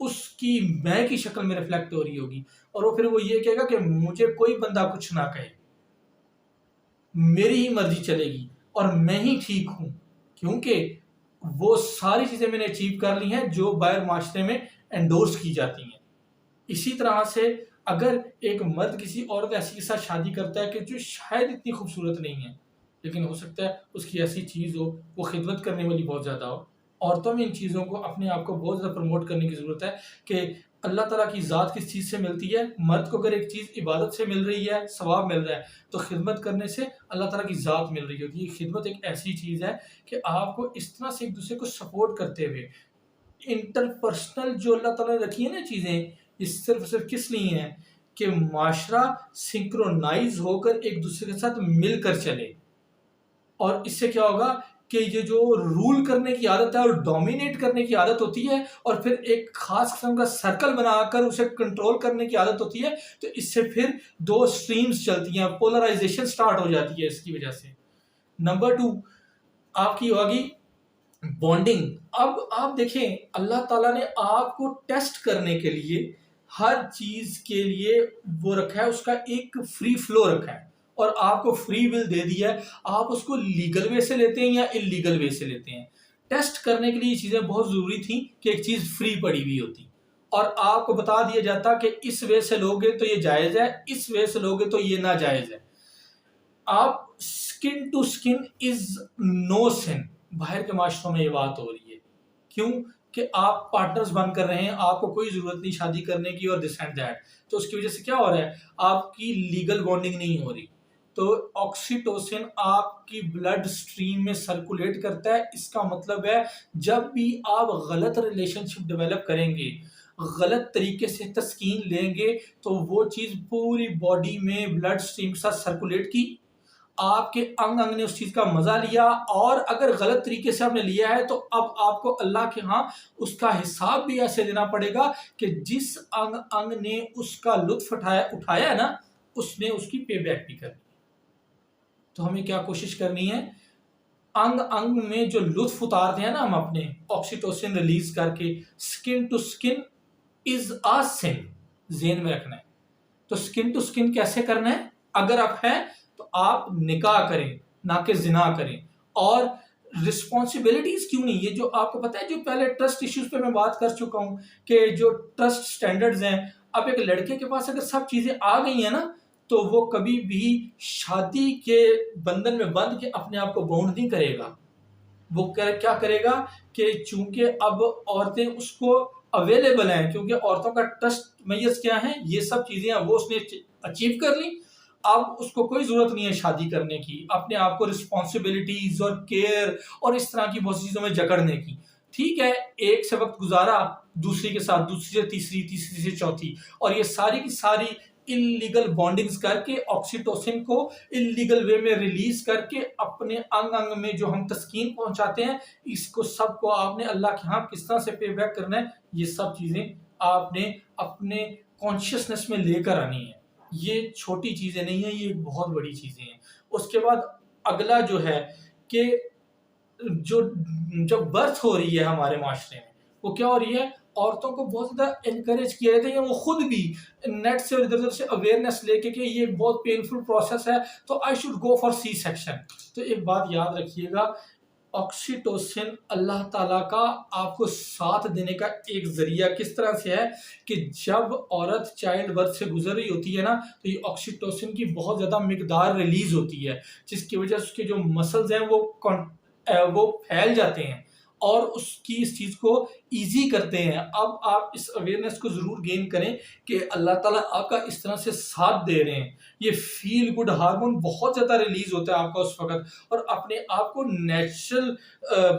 اس کی میں کی شکل میں ریفلیکٹ ہو رہی ہوگی، اور وہ پھر وہ یہ کہے گا کہ مجھے کوئی بندہ کچھ نہ کہے، میری ہی مرضی چلے گی اور میں ہی ٹھیک ہوں، کیونکہ وہ ساری چیزیں میں نے اچیو کر لی ہیں جو باہر معاشرے میں انڈورس کی جاتی ہیں۔ اسی طرح سے اگر ایک مرد کسی عورت ایسی کے ساتھ شادی کرتا ہے کہ جو شاید اتنی خوبصورت نہیں ہے، لیکن ہو سکتا ہے اس کی ایسی چیز ہو، وہ خدمت کرنے والی بہت زیادہ ہو، عورتوں میں ان چیزوں کو اپنے آپ کو بہت زیادہ پروموٹ کرنے کی ضرورت ہے کہ اللہ تعالیٰ کی ذات کس چیز سے ملتی ہے۔ مرد کو اگر ایک چیز عبادت سے مل رہی ہے، ثواب مل رہا ہے، تو خدمت کرنے سے اللہ تعالیٰ کی ذات مل رہی ہوتی ہے۔ خدمت ایک ایسی چیز ہے کہ آپ کو اس طرح سے ایک دوسرے کو سپورٹ کرتے ہوئے انٹرپرسنل جو اللہ تعالیٰ نے رکھی ہے نا چیزیں، یہ صرف کس لیے ہیں کہ معاشرہ سنکرونائز ہو کر ایک دوسرے کے ساتھ مل کر چلے، اور اس سے کیا ہوگا کہ یہ جو رول کرنے کی عادت ہے اور ڈومینیٹ کرنے کی عادت ہوتی ہے، اور پھر ایک خاص قسم کا سرکل بنا کر اسے کنٹرول کرنے کی عادت ہوتی ہے، تو اس سے پھر دو سٹریمز چلتی ہیں، پولرائزیشن سٹارٹ ہو جاتی ہے اس کی وجہ سے۔ نمبر 2 آپ کی ہوگی بانڈنگ۔ اب آپ دیکھیں اللہ تعالیٰ نے آپ کو ٹیسٹ کرنے کے لیے ہر چیز کے لیے وہ رکھا ہے، اس کا ایک فری فلو رکھا ہے، اور آپ کو فری ول دے دیا ہے، آپ اس کو لیگل وے سے لیتے ہیں یا انلیگل وے سے لیتے ہیں۔ ٹیسٹ کرنے کے لیے یہ چیزیں بہت ضروری تھیں کہ ایک چیز فری پڑی ہوئی ہوتی اور آپ کو بتا دیا جاتا کہ اس وے سے لوگے تو یہ جائز ہے، اس وے سے لوگے تو یہ ناجائز ہے۔ آپ سکن ٹو سکن از نو سن، باہر کے معاشروں میں یہ بات ہو رہی ہے، کیوں کہ آپ پارٹنرز بن کر رہے ہیں، آپ کو کوئی ضرورت نہیں شادی کرنے کی اور دس اینڈ دیٹ، تو اس کی وجہ سے کیا ہو رہا ہے، آپ کی لیگل بانڈنگ نہیں ہو رہی، تو آکسیٹوسن آپ کی بلڈ سٹریم میں سرکولیٹ کرتا ہے۔ اس کا مطلب ہے جب بھی آپ غلط ریلیشن شپ ڈیولپ کریں گے، غلط طریقے سے تسکین لیں گے، تو وہ چیز پوری باڈی میں بلڈ سٹریم کے ساتھ سرکولیٹ کی، آپ کے انگ انگ نے اس چیز کا مزہ لیا، اور اگر غلط طریقے سے آپ نے لیا ہے تو اب آپ کو اللہ کے ہاں اس کا حساب بھی ایسے دینا پڑے گا کہ جس انگ انگ نے اس کا لطف اٹھایا ہے نا، اس نے اس کی پے بیک بھی کرنی۔ تو ہمیں کیا کوشش کرنی ہے، انگ انگ میں جو لطف اتارتے ہیں نا ہم اپنے، آکسیٹوسن ریلیز کر کے، سکن ٹو سکن از آ سن، ذہن میں رکھنا ہے۔ تو سکن ٹو سکن کیسے کرنا ہے، اگر آپ ہیں تو آپ نکاح کریں نہ کہ زنا کریں، اور رسپانسبلٹیز کیوں نہیں، یہ جو آپ کو پتہ ہے جو پہلے ٹرسٹ ایشوز پہ میں بات کر چکا ہوں کہ جو ٹرسٹ سٹینڈرڈز ہیں، اب ایک لڑکے کے پاس اگر سب چیزیں آ گئی ہیں نا، تو وہ کبھی بھی شادی کے بندھن میں بندھ کے اپنے آپ کو باؤنڈ نہیں کرے گا۔ وہ کیا کرے گا کہ چونکہ اب عورتیں اس کو اویلیبل ہیں، کیونکہ عورتوں کا ٹرسٹ میز کیا ہیں، یہ سب چیزیں وہ اس نے اچیو کر لی، اب اس کو کوئی ضرورت نہیں ہے شادی کرنے کی، اپنے آپ کو رسپانسبلٹیز اور کیئر اور اس طرح کی بہت چیزوں میں جکڑنے کی۔ ٹھیک ہے، ایک سے وقت گزارا دوسری کے ساتھ، دوسری سے تیسری، تیسری سے چوتھی، اور یہ ساری کی ساری انلیگل بانڈنگز کر کے آکسیٹوسن کو انلیگل وے میں ریلیز کر کے اپنے انگ انگ میں جو ہم تسکین پہنچاتے ہیں، اس کو سب کو آپ نے اللہ کے ہاں کس طرح سے پے بیک کرنا ہے، یہ سب چیزیں آپ نے اپنے کانشیسنس میں لے کر آنی ہے۔ یہ چھوٹی چیزیں نہیں ہیں، یہ بہت بڑی چیزیں ہیں۔ اس کے بعد اگلا جو ہے کہ جو جب برتھ ہو رہی ہے ہمارے معاشرے میں، وہ کیا ہو رہی ہے، عورتوں کو بہت زیادہ انکریج کیا جاتا ہے، یا وہ خود بھی نیٹ سے اور ادھر ادھر سے اویئرنیس لے کے کہ یہ بہت پینفل پروسیس ہے، تو I should go for C section. تو ایک بات یاد رکھیے گا، آکسیٹوسن اللہ تعالیٰ کا آپ کو ساتھ دینے کا ایک ذریعہ کس طرح سے ہے کہ جب عورت چائلڈ برتھ سے گزر رہی ہوتی ہے نا، تو یہ آکسیٹوسن کی بہت زیادہ مقدار ریلیز ہوتی ہے، جس کی وجہ سے اس کے جو مسلز ہیں وہ پھیل جاتے ہیں اور اس چیز کو ایزی کرتے ہیں۔ اب آپ اس اویئرنیس کو ضرور گین کریں کہ اللہ تعالیٰ آپ کا اس طرح سے ساتھ دے رہے ہیں، یہ فیل گڈ ہارمون بہت زیادہ ریلیز ہوتا ہے آپ کا اس وقت، اور اپنے آپ کو نیچرل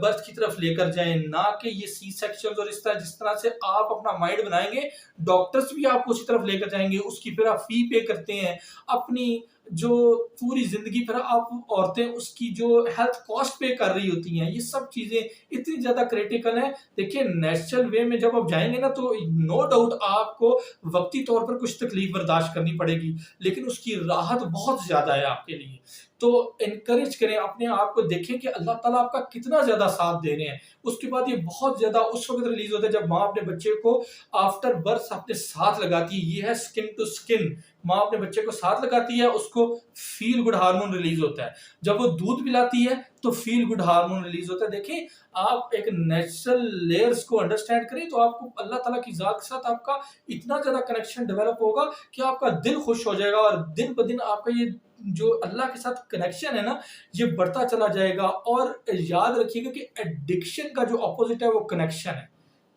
برتھ کی طرف لے کر جائیں، نہ کہ یہ سی سیکشن اور اس طرح جس طرح سے آپ اپنا مائنڈ بنائیں گے، ڈاکٹرز بھی آپ کو اسی طرف لے کر جائیں گے، اس کی پھر آپ فی پے کرتے ہیں، اپنی جو پوری زندگی پھر آپ عورتیں اس کی جو ہیلتھ کاسٹ پے کر رہی ہوتی ہیں۔ یہ سب چیزیں اتنی زیادہ کریٹیکل ہیں۔ دیکھیں نیچرل وے میں جب آپ جائیں گے نا، تو نو ڈاؤٹ آپ کو وقتی طور پر کچھ تکلیف برداشت کرنی پڑے گی، لیکن اس کی راحت بہت زیادہ ہے آپ کے لیے۔ تو انکریج کریں، اپنے آپ کو دیکھیں کہ اللہ تعالیٰ آپ کا کتنا زیادہ ساتھ دے رہے ہیں۔ اس کے بعد یہ بہت زیادہ اس وقت ریلیز ہوتا ہے جب ماں اپنے بچے کو آفٹر برتھ اپنے ساتھ لگاتی ہے، یہ ہے سکن ٹو سکن، ماں اپنے بچے کو ساتھ لگاتی ہے، اس کو فیل گڈ ہارمون ریلیز ہوتا ہے۔ جب وہ دودھ پلاتی ہے تو فیل گڈ ہارمون ریلیز ہوتا ہے۔ دیکھیں آپ ایک نیچرل لیئرز کو انڈرسٹینڈ کریں تو آپ کو اللہ تعالیٰ کی ذات کے ساتھ آپ کا اتنا زیادہ کنیکشن ڈیولپ ہوگا کہ آپ کا دل خوش ہو جائے گا، اور دن بہ دن آپ کا یہ جو اللہ کے ساتھ کنیکشن ہے نا یہ بڑھتا چلا جائے گا۔ اور یاد رکھیے گا کہ ایڈکشن کا جو اپوزٹ ہے وہ کنیکشن ہے،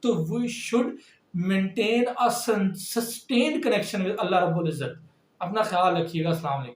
تو we should maintain sustained connection with Allah رب العزت۔ اپنا خیال رکھیے گا، السلام علیکم۔